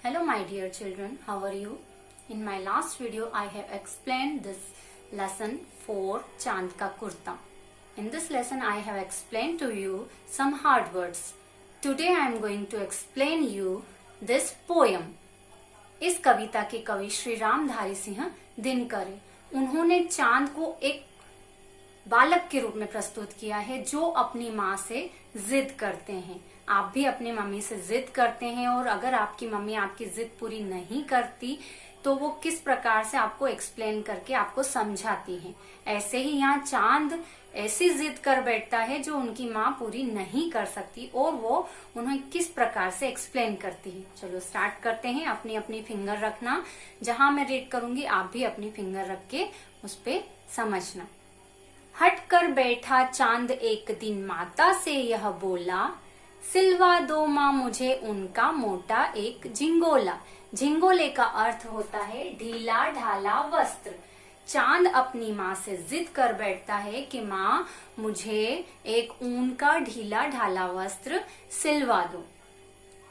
Hello my dear children, how are you? In my last video I have explained this lesson for Chand ka kurta. In this lesson I have explained to you some hard words. Today I am going to explain you this poem. इस कविता के कवि श्री रामधारी सिंह दिनकर, उन्होंने चांद को एक बालक के रूप में प्रस्तुत किया है जो अपनी माँ से जिद करते हैं। आप भी अपनी मम्मी से जिद करते हैं और अगर आपकी मम्मी आपकी जिद पूरी नहीं करती तो वो किस प्रकार से आपको एक्सप्लेन करके आपको समझाती है। ऐसे ही यहाँ चांद ऐसी जिद कर बैठता है जो उनकी माँ पूरी नहीं कर सकती और वो उन्हें किस प्रकार से एक्सप्लेन करती है। चलो स्टार्ट करते हैं। अपनी अपनी फिंगर रखना, जहां मैं रीड करूंगी आप भी अपनी फिंगर रख के उस पे समझना। हट कर बैठा चांद एक दिन माता से यह बोला, सिलवा दो माँ मुझे उनका मोटा एक झिंगोला। झिंगोले का अर्थ होता है ढीला ढाला वस्त्र। चांद अपनी माँ से जिद कर बैठता है कि माँ मुझे एक ऊन का ढीला ढाला वस्त्र सिलवा दो।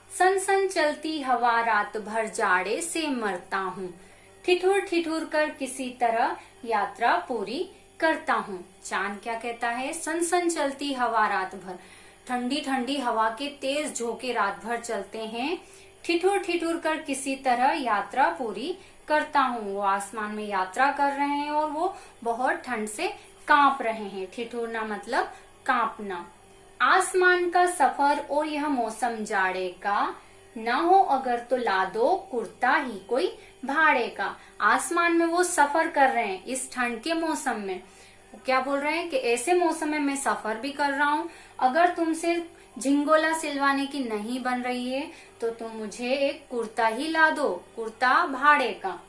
सन सन चलती हवा रात भर जाड़े से मरता हूँ, ठिठुर ठिठुर कर किसी तरह यात्रा पूरी करता हूँ। चांद क्या कहता है? सन सन चलती हवा रात भर, ठंडी ठंडी हवा के तेज झोंके रात भर चलते हैं। ठिठुर ठिठुर कर किसी तरह यात्रा पूरी करता हूँ। वो आसमान में यात्रा कर रहे हैं और वो बहुत ठंड से कांप रहे हैं। ठिठुरना मतलब कांपना। आसमान का सफर और यह मौसम जाड़े का, न हो अगर तो ला दो कुर्ता ही कोई भाड़े का। आसमान में वो सफर कर रहे हैं इस ठंड के मौसम में। वो क्या बोल रहे हैं कि ऐसे मौसम में मैं सफर भी कर रहा हूँ, अगर तुमसे झिंगोला सिलवाने की नहीं बन रही है तो तुम मुझे एक कुर्ता ही ला दो, कुर्ता भाड़े का।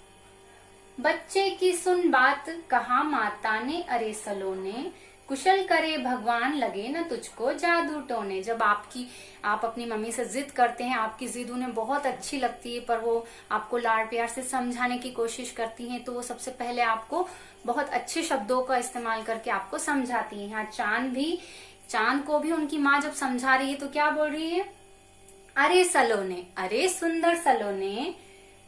बच्चे की सुन बात कहा माता ने, अरे सलोने कुशल करे भगवान लगे न तुझको जादू टोने। जब आप अपनी मम्मी से जिद करते हैं, आपकी जिद उन्हें बहुत अच्छी लगती है पर वो आपको लाड प्यार से समझाने की कोशिश करती हैं, तो वो सबसे पहले आपको बहुत अच्छे शब्दों का इस्तेमाल करके आपको समझाती है। यहाँ चांद को भी उनकी माँ जब समझा रही है तो क्या बोल रही है? अरे सलोने, अरे सुंदर सलोने,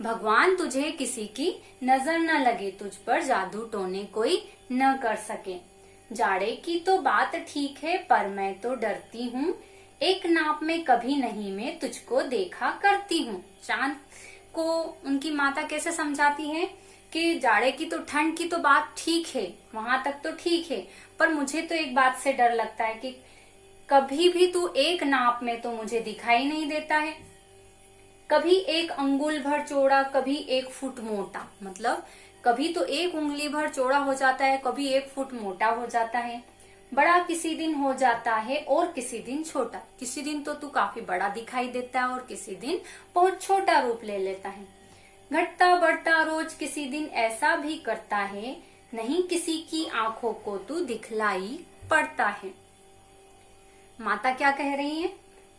भगवान तुझे किसी की नजर न लगे, तुझ पर जादू टोने कोई न कर सके। जाड़े की तो बात ठीक है पर मैं तो डरती हूँ, एक नाप में कभी नहीं मैं तुझको देखा करती हूँ। चांद को उनकी माता कैसे समझाती है कि जाड़े की तो, ठंड की तो बात ठीक है, वहां तक तो ठीक है, पर मुझे तो एक बात से डर लगता है कि कभी भी तू एक नाप में तो मुझे दिखाई नहीं देता है। कभी एक अंगुल भर चौड़ा, कभी 1 फुट मोटा, मतलब कभी तो 1 उंगली भर चौड़ा हो जाता है, कभी 1 फुट मोटा हो जाता है। बड़ा किसी दिन हो जाता है और किसी दिन छोटा। किसी दिन तो तू काफी बड़ा दिखाई देता है और किसी दिन बहुत छोटा रूप ले लेता है। घटता बढ़ता रोज किसी दिन ऐसा भी करता है, नहीं किसी की आंखों को तू दिखलाई पड़ता है। माता क्या कह रही है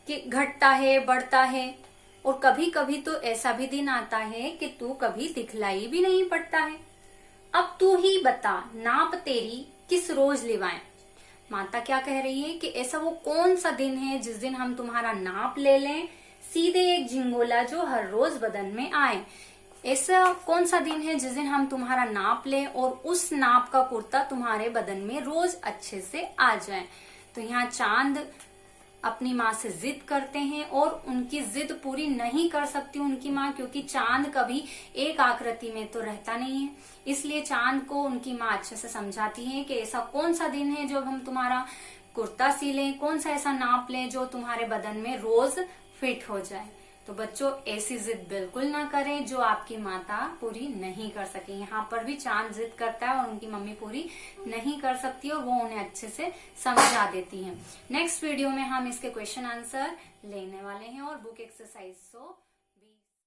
कि घटता है, बढ़ता है और कभी कभी तो ऐसा भी दिन आता है कि तू कभी दिखलाई भी नहीं पड़ता है। अब तू ही बता नाप तेरी किस रोज लिवाएं। माता क्या कह रही है कि ऐसा वो कौन सा दिन है जिस दिन हम तुम्हारा नाप ले लें, सीधे एक झिंगोला जो हर रोज बदन में आए। ऐसा कौन सा दिन है जिस दिन हम तुम्हारा नाप लें और उस नाप का कुर्ता तुम्हारे बदन में रोज अच्छे से आ जाए। तो यहाँ चांद अपनी माँ से जिद करते हैं और उनकी जिद पूरी नहीं कर सकती उनकी माँ, क्योंकि चांद कभी एक आकृति में तो रहता नहीं है। इसलिए चांद को उनकी माँ अच्छे से समझाती है कि ऐसा कौन सा दिन है जब हम तुम्हारा कुर्ता सिलें, कौन सा ऐसा नाप लें जो तुम्हारे बदन में रोज फिट हो जाए। तो बच्चों ऐसी जिद बिल्कुल ना करें जो आपकी माता पूरी नहीं कर सके। यहाँ पर भी चांद जिद करता है और उनकी मम्मी पूरी नहीं कर सकती और वो उन्हें अच्छे से समझा देती हैं। नेक्स्ट वीडियो में हम इसके क्वेश्चन आंसर लेने वाले हैं और बुक एक्सरसाइज